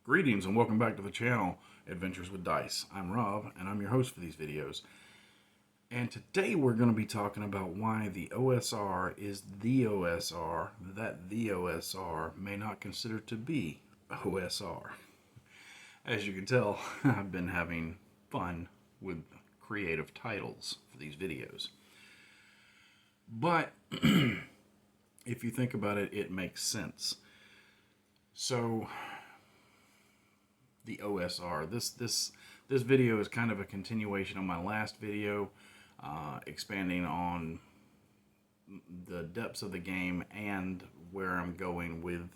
Greetings and welcome back to the channel, Adventures with Dice. I'm Rob and I'm your host for these videos. And today we're going to be talking about why the OSR is the OSR that the OSR may not consider to be OSR. As you can tell, I've been having fun with creative titles for these videos. But if you think about it, it makes sense. So the OSR. This video is kind of a continuation of my last video, expanding on the depths of the game and where I'm going with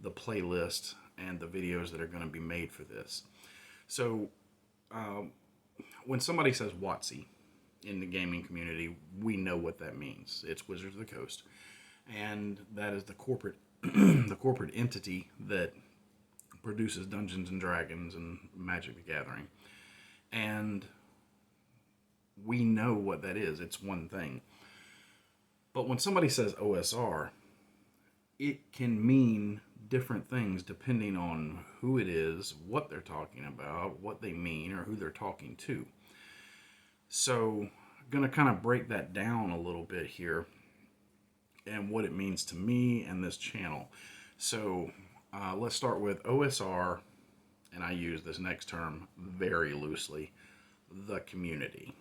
the playlist and the videos that are going to be made for this. So when somebody says WotC in the gaming community, we know what that means. It's Wizards of the Coast, and that is the corporate the corporate entity that produces Dungeons and Dragons and Magic the Gathering. And we know what that is. It's one thing. But when somebody says OSR, it can mean different things depending on who it is, what they're talking about, what they mean, or who they're talking to. So I'm going to kind of break that down a little bit here and what it means to me and this channel. So let's start with OSR, and I use this next term very loosely, the community,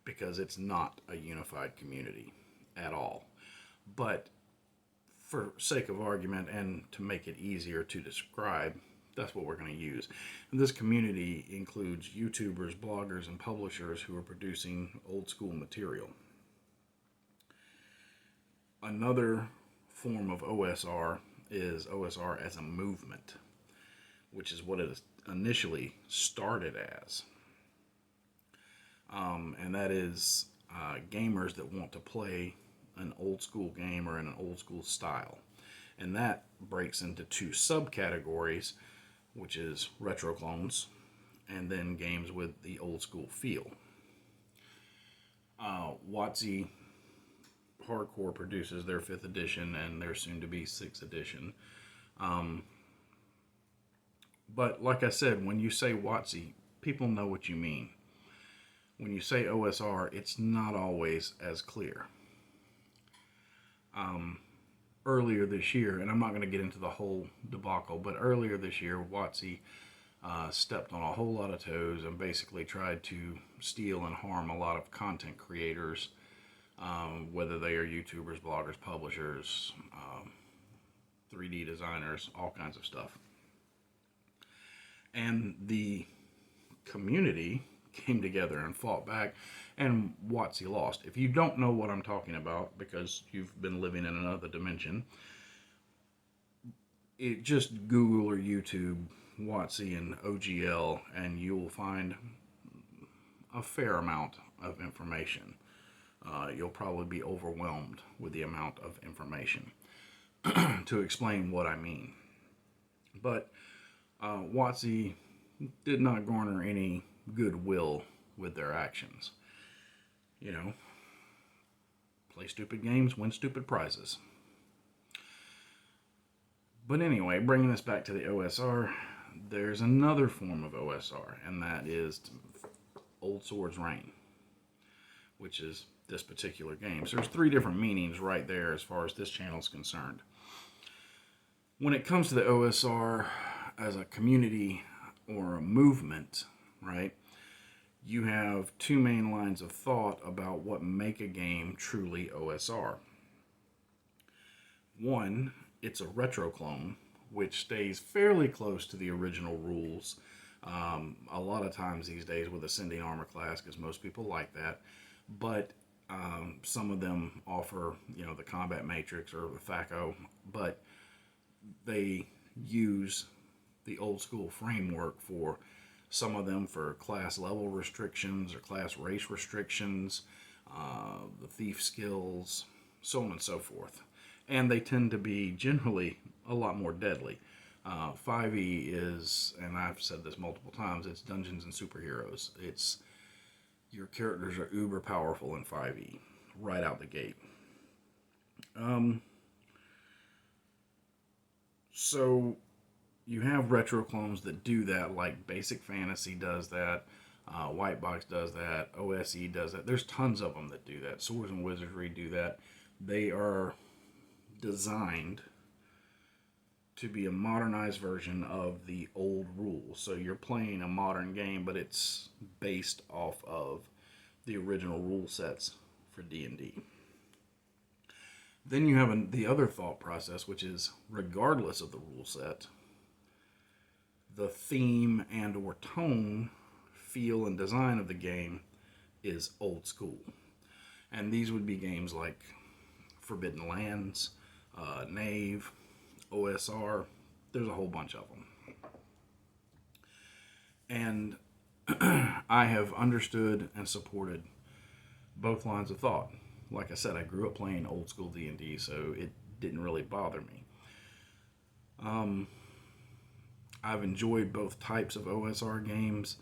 because it's not a unified community at all. But for sake of argument and to make it easier to describe, that's what we're going to use. And this community includes YouTubers, bloggers, and publishers who are producing old school material. Another form of OSR is OSR as a movement, which is what it initially started as. And that is gamers that want to play an old school game or in an old school style. And that breaks into two subcategories, which is retro clones and then games with the old school feel. WotC Hardcore produces their 5th edition and their soon-to-be 6th edition. But like I said, when you say WotC, people know what you mean. When you say OSR, it's not always as clear. Earlier this year, and I'm not going to get into the whole debacle, but earlier this year, WotC stepped on a whole lot of toes and basically tried to steal and harm a lot of content creators, whether they are YouTubers, bloggers, publishers, 3D designers, all kinds of stuff. And the community came together and fought back, and WotC lost. If you don't know what I'm talking about because you've been living in another dimension, just Google or YouTube WotC and OGL and you will find a fair amount of information. You'll probably be overwhelmed with the amount of information to explain what I mean. But WotC did not garner any goodwill with their actions. You know, play stupid games, win stupid prizes. But anyway, bringing this back to the OSR, there's another form of OSR, and that is Old Swords Reign, which is this particular game. So there's 3 different meanings right there as far as this channel is concerned. When it comes to the OSR as a community or a movement, right, you have 2 main lines of thought about what make a game truly OSR. One, it's a retro clone, which stays fairly close to the original rules. A lot of times these days with Ascending Armor class, because most people like that. But some of them offer, you know, the combat matrix or the THAC0, but they use the old school framework for some of them for class level restrictions or class race restrictions, the thief skills, so on and so forth. And they tend to be generally a lot more deadly. 5e is, and I've said this multiple times, it's Dungeons and Superheroes. It's your characters are uber powerful in 5e right out the gate. So you have retro clones that do that, like Basic Fantasy does that, White Box does that, OSE does that. There's tons of them that do that. Swords and Wizardry do that. They are designed to be a modernized version of the old rules. So you're playing a modern game, but it's based off of the original rule sets for D&D. Then you have the other thought process, which is regardless of the rule set, the theme and or tone, feel, and design of the game is old school. And these would be games like Forbidden Lands, Knave, OSR. There's a whole bunch of them. And I have understood and supported both lines of thought. Like I said, I grew up playing old school D&D, so it didn't really bother me. I've enjoyed both types of OSR games.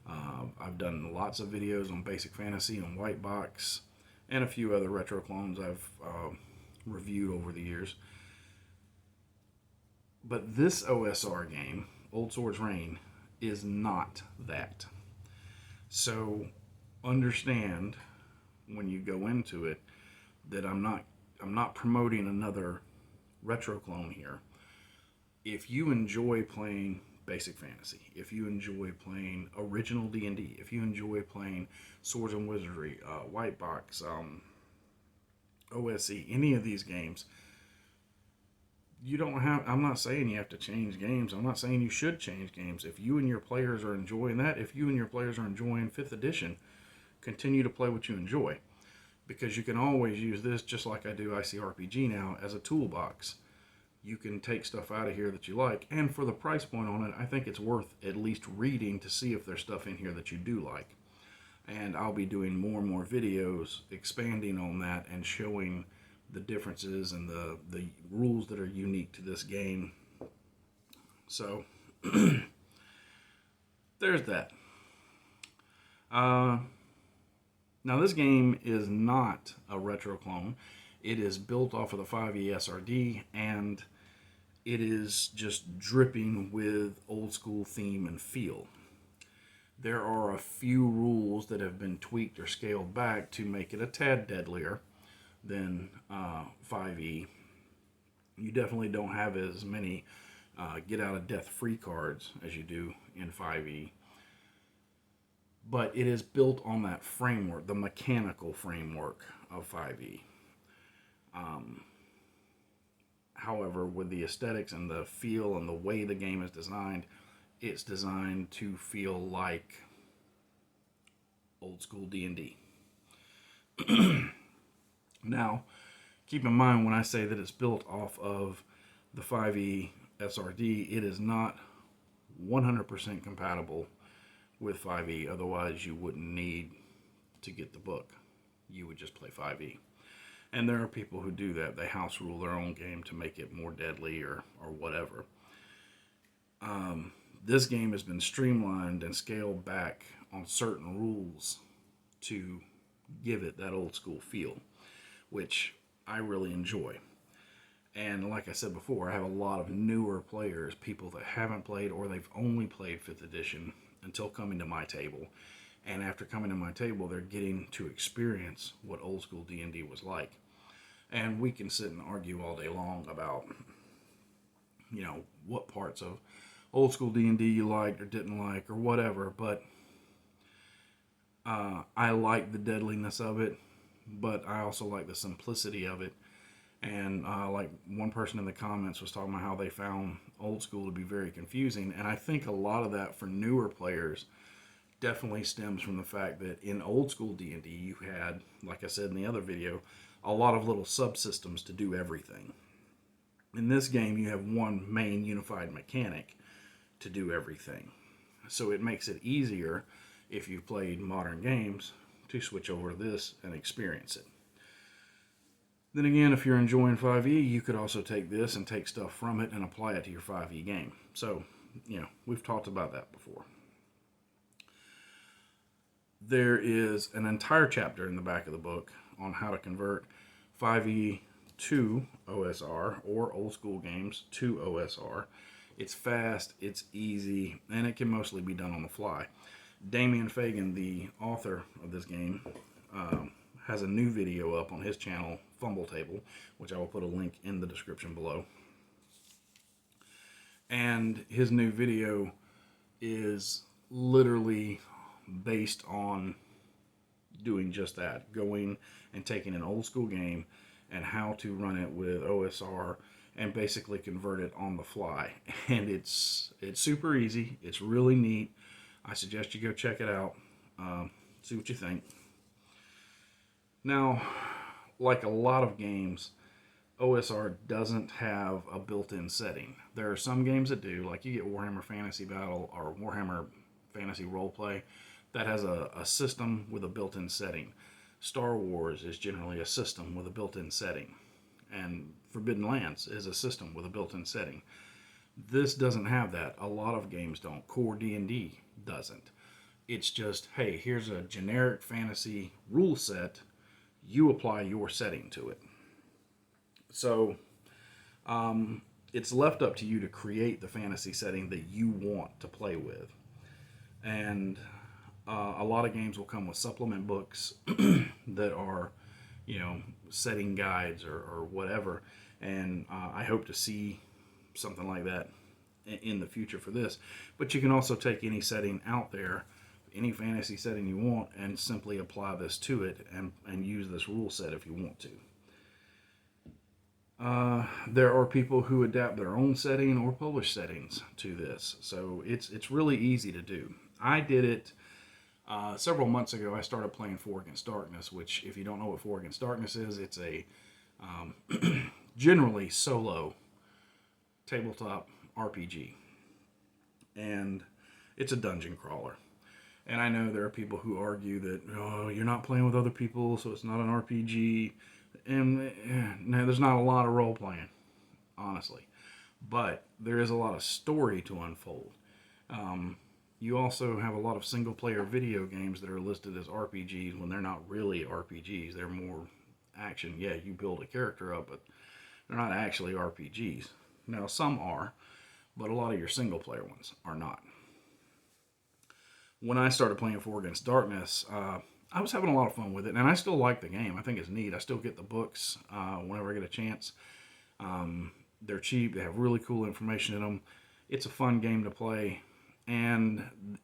I've done lots of videos on Basic Fantasy and White Box, and a few other retro clones I've reviewed over the years. But this OSR game, Old Swords Reign, is not that. So understand when you go into it that I'm not promoting another retro clone here. If you enjoy playing Basic Fantasy, if you enjoy playing original D&D, if you enjoy playing Swords and Wizardry, White Box, OSE, any of these games, you don't have, I'm not saying you have to change games. I'm not saying you should change games. If you and your players are enjoying that, if you and your players are enjoying 5th edition, continue to play what you enjoy. Because you can always use this, just like I do ICRPG now, as a toolbox. You can take stuff out of here that you like, and for the price point on it, I think it's worth at least reading to see if there's stuff in here that you do like. And I'll be doing more and more videos expanding on that and showing the differences and the rules that are unique to this game. So, there's that. Now, this game is not a retro clone. It is built off of the 5e SRD, and it is just dripping with old school theme and feel. There are a few rules that have been tweaked or scaled back to make it a tad deadlier than 5e. You definitely don't have as many get out of death free cards as you do in 5e. But it is built on that framework, the mechanical framework of 5e. However, with the aesthetics and the feel and the way the game is designed, it's designed to feel like old school D&D. Now, keep in mind when I say that it's built off of the 5e SRD, it is not 100% compatible with 5e. Otherwise, you wouldn't need to get the book. You would just play 5e. And there are people who do that. They house rule their own game to make it more deadly or whatever. This game has been streamlined and scaled back on certain rules to give it that old school feel, which I really enjoy. And like I said before, I have a lot of newer players, people that haven't played or they've only played 5th edition until coming to my table. And after coming to my table, they're getting to experience what old school D&D was like. And we can sit and argue all day long about, you know, what parts of old school D&D you liked or didn't like or whatever. But I like the deadliness of it, but I also like the simplicity of it. And like one person in the comments was talking about how they found old school to be very confusing. And I think a lot of that for newer players definitely stems from the fact that in old school D&D you had, like I said in the other video, a lot of little subsystems to do everything. In this game you have one main unified mechanic to do everything. So it makes it easier if you've played modern games to switch over to this and experience it. Then again, if you're enjoying 5e, you could also take this and take stuff from it and apply it to your 5e game. So, you know, we've talked about that before. There is an entire chapter in the back of the book on how to convert 5e to OSR or old school games to OSR It's fast, it's easy, and it can mostly be done on the fly. Damian Fagan, the author of this game, has a new video up on his channel, Fumble Table, which I will put a link in the description below. And his new video is literally based on doing just that, going and taking an old school game and how to run it with OSR and basically convert it on the fly. And it's super easy. It's really neat. I suggest you go check it out. See what you think. Now, like a lot of games, OSR doesn't have a built-in setting. There are some games that do, like you get Warhammer Fantasy Battle or Warhammer Fantasy Role-Play, that has a system with a built-in setting. Star Wars is generally a system with a built-in setting. And Forbidden Lands is a system with a built-in setting. This doesn't have that. A lot of games don't. Core D&D doesn't. It's just, hey, here's a generic fantasy rule set. You apply your setting to it. So it's left up to you to create the fantasy setting that you want to play with. And a lot of games will come with supplement books that are, setting guides or whatever. And I hope to see something like that in the future for this. But you can also take any setting out there, any fantasy setting you want, and simply apply this to it and use this rule set if you want to. There are people who adapt their own setting or publish settings to this. So it's really easy to do. I did it several months ago. I started playing 4 Against Darkness, which, if you don't know what 4 Against Darkness is, it's a generally solo tabletop RPG. And it's a dungeon crawler. And I know there are people who argue that, oh, you're not playing with other people, so it's not an RPG. And no, there's not a lot of role-playing, honestly. But there is a lot of story to unfold. You also have a lot of single-player video games that are listed as RPGs when they're not really RPGs. They're more action. Yeah, you build a character up, but they're not actually RPGs. Now, some are, but a lot of your single-player ones are not. When I started playing 4 Against Darkness, I was having a lot of fun with it, and I still like the game. I think it's neat. I still get the books whenever I get a chance. They're cheap. They have really cool information in them. It's a fun game to play, and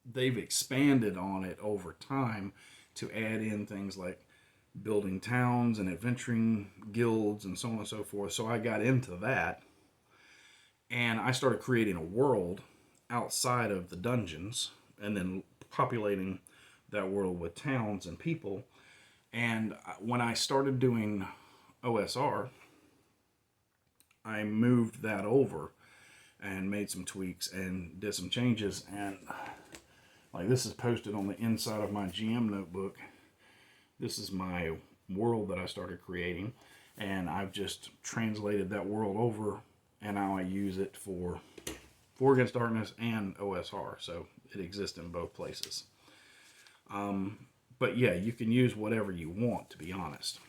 they've expanded on it over time to add in things like building towns and adventuring guilds and so on and so forth. So I got into that, and I started creating a world outside of the dungeons and then populating that world with towns and people. And when I started doing OSR, I moved that over and made some tweaks and did some changes. And like, this is posted on the inside of my GM notebook. This is my world that I started creating, and I've just translated that world over, and now I use it for 4 Against Darkness and OSR, so it exists in both places. But yeah, you can use whatever you want, to be honest.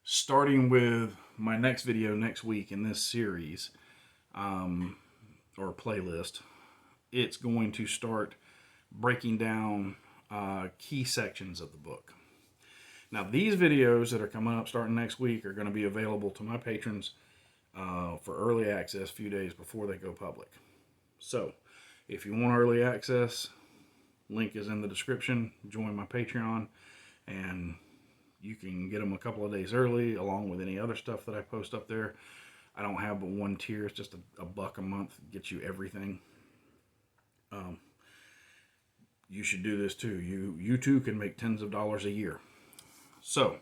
Starting with my next video next week in this series, or playlist, it's going to start breaking down key sections of the book. Now, these videos that are coming up starting next week are going to be available to my patrons for early access a few days before they go public. So, if you want early access, link is in the description. Join my Patreon, and you can get them a couple of days early, along with any other stuff that I post up there. I don't have but one tier. It's just $1 a month. Gets you everything. You should do this too. You too can make tens of dollars a year. So,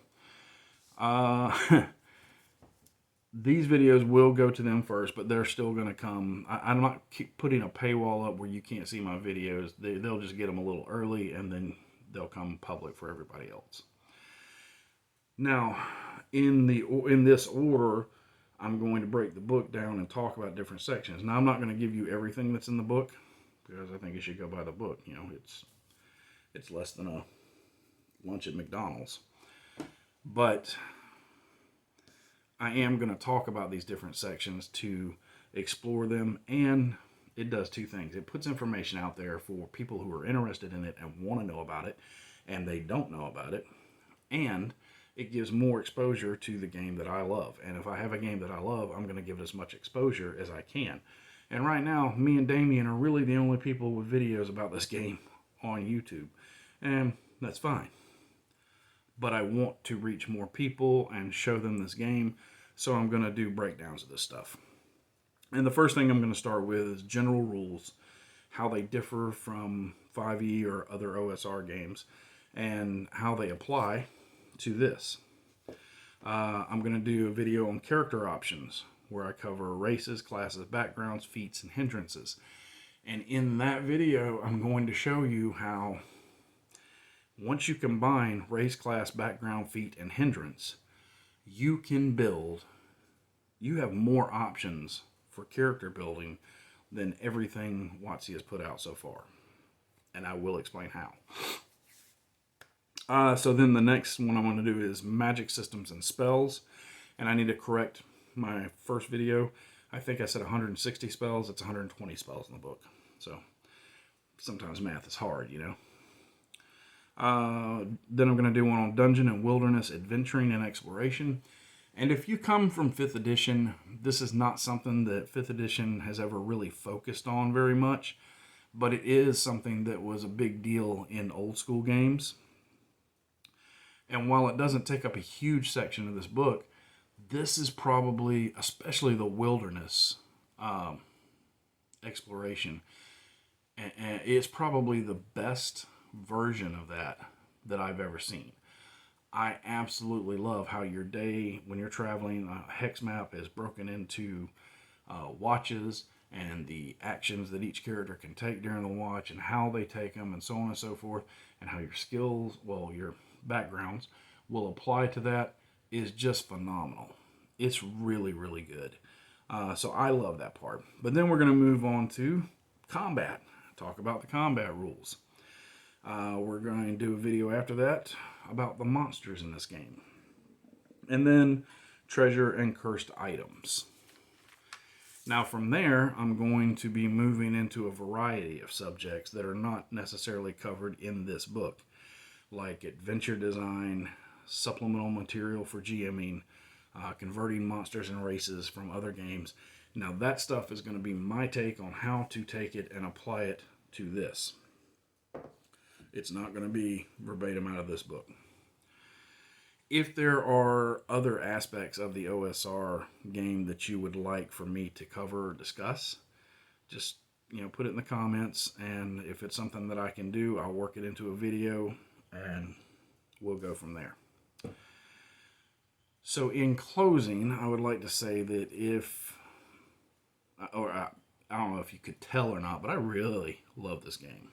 these videos will go to them first, but they're still going to come. I'm not keep putting a paywall up where you can't see my videos. They'll just get them a little early, and then they'll come public for everybody else. Now, in this order, I'm going to break the book down and talk about different sections. Now, I'm not going to give you everything that's in the book, because I think you should go by the book. You know, it's less than a lunch at McDonald's. But I am going to talk about these different sections to explore them, and it does two things. It puts information out there for people who are interested in it and want to know about it, and they don't know about it, and it gives more exposure to the game that I love. And if I have a game that I love, I'm going to give it as much exposure as I can. And right now, me and Damien are really the only people with videos about this game on YouTube, and that's fine. But I want to reach more people and show them this game, so I'm going to do breakdowns of this stuff. And the first thing I'm going to start with is general rules, how they differ from 5e or other OSR games, and how they apply to this. I'm going to do a video on character options, where I cover races, classes, backgrounds, feats, and hindrances. And in that video, I'm going to show you how once you combine race, class, background, feat, and hindrance, you can build, you have more options for character building than everything WotC has put out so far. And I will explain how. So then the next one I'm going to do is magic systems and spells. And I need to correct my first video. I think I said 160 spells. It's 120 spells in the book. So sometimes math is hard, you know. Then I'm going to do one on dungeon and wilderness adventuring and exploration. And if you come from 5th edition, this is not something that 5th edition has ever really focused on very much, but it is something that was a big deal in old school games. And while it doesn't take up a huge section of this book, this is probably, especially the wilderness exploration, and it's probably the best version of that I've ever seen. I absolutely love how your day, when you're traveling, a hex map is broken into watches and the actions that each character can take during the watch and how they take them and so on and so forth, and how your skills, well, your backgrounds will apply to that is just phenomenal. It's really, really good. So I love that part. But then we're going to move on to combat. Talk about the combat rules. We're going to do a video after that about the monsters in this game. And then treasure and cursed items. Now from there, I'm going to be moving into a variety of subjects that are not necessarily covered in this book, like adventure design, supplemental material for GMing, converting monsters and races from other games. Now that stuff is going to be my take on how to take it and apply it to this. It's not going to be verbatim out of this book. If there are other aspects of the OSR game that you would like for me to cover or discuss, just put it in the comments, and if it's something that I can do, I'll work it into a video and we'll go from there. So in closing, I would like to say that I don't know if you could tell or not, but I really love this game.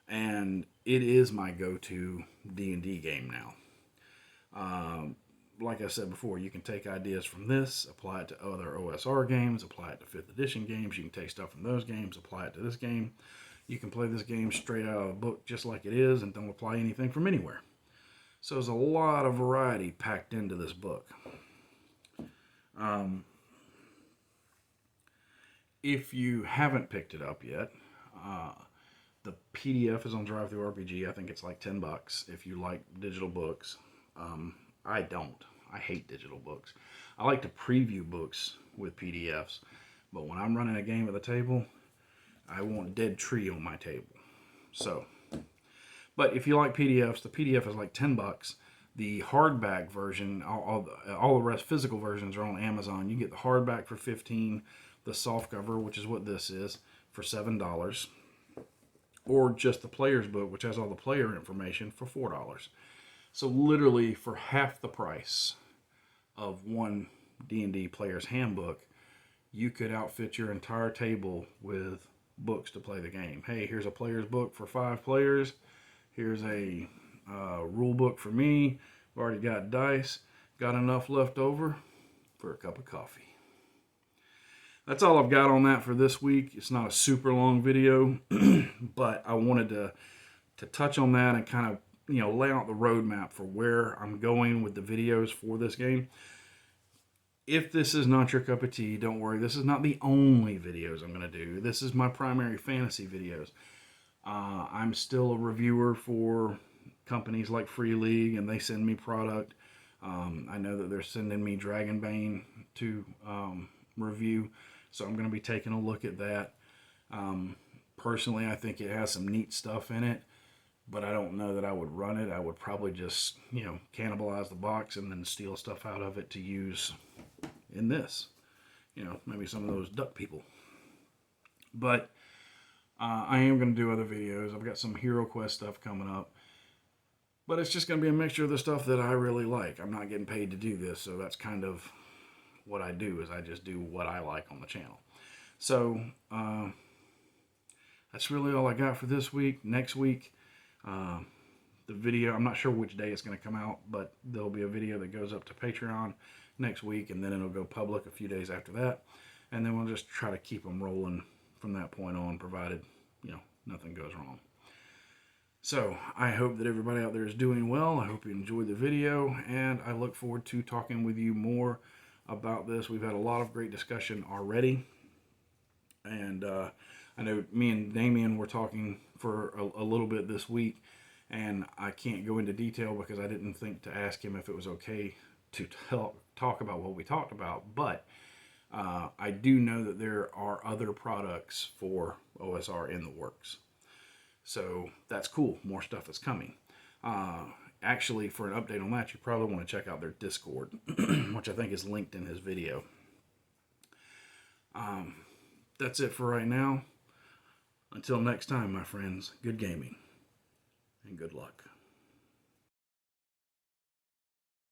And it is my go-to D&D game now. Like I said before, you can take ideas from this, apply it to other OSR games, apply it to 5th edition games. You can take stuff from those games, apply it to this game. You can play this game straight out of the book just like it is and don't apply anything from anywhere. So there's a lot of variety packed into this book. If you haven't picked it up yet, the PDF is on DriveThruRPG. I think it's like $10 if you like digital books. I don't. I hate digital books. I like to preview books with PDFs, but when I'm running a game at the table, I want Dead Tree on my table. So, but if you like PDFs, the PDF is like $10. The hardback version, all the rest physical versions are on Amazon. You get the hardback for $15, the softcover, which is what this is, for $7, or just the player's book, which has all the player information, for $4. So literally for half the price of one D&D player's handbook, you could outfit your entire table with books to play the game. Hey, here's a player's book for 5 players. Here's a rule book for me. I've already got dice. Got enough left over for a cup of coffee. That's all I've got on that for this week. It's not a super long video, but I wanted to touch on that and kind of lay out the roadmap for where I'm going with the videos for this game. if this is not your cup of tea, don't worry. This is not the only videos I'm going to do. This is my primary fantasy videos. I'm still a reviewer for companies like Free League, and they send me product. I know that they're sending me Dragonbane to review, so I'm going to be taking a look at that. Personally, I think it has some neat stuff in it, but I don't know that I would run it. I would probably just, cannibalize the box and then steal stuff out of it to use in this. Maybe some of those duck people. But I am going to do other videos. I've got some Hero Quest stuff coming up. But it's just going to be a mixture of the stuff that I really like. I'm not getting paid to do this, so that's kind of what I do, is I just do what I like on the channel. So, that's really all I got for this week. Next week, the video, I'm not sure which day it's going to come out, but there'll be a video that goes up to Patreon next week, and then it'll go public a few days after that. And then we'll just try to keep them rolling from that point on, provided, nothing goes wrong. So, I hope that everybody out there is doing well. I hope you enjoyed the video, and I look forward to talking with you more about this. We've had a lot of great discussion already, and I know me and Damien were talking for a little bit this week, and I can't go into detail because I didn't think to ask him if it was okay to talk about what we talked about, but I do know that there are other products for OSR in the works. So that's cool. More stuff is coming. Actually, for an update on that, you probably want to check out their Discord, which I think is linked in his video. That's it for right now. Until next time, my friends, good gaming and good luck.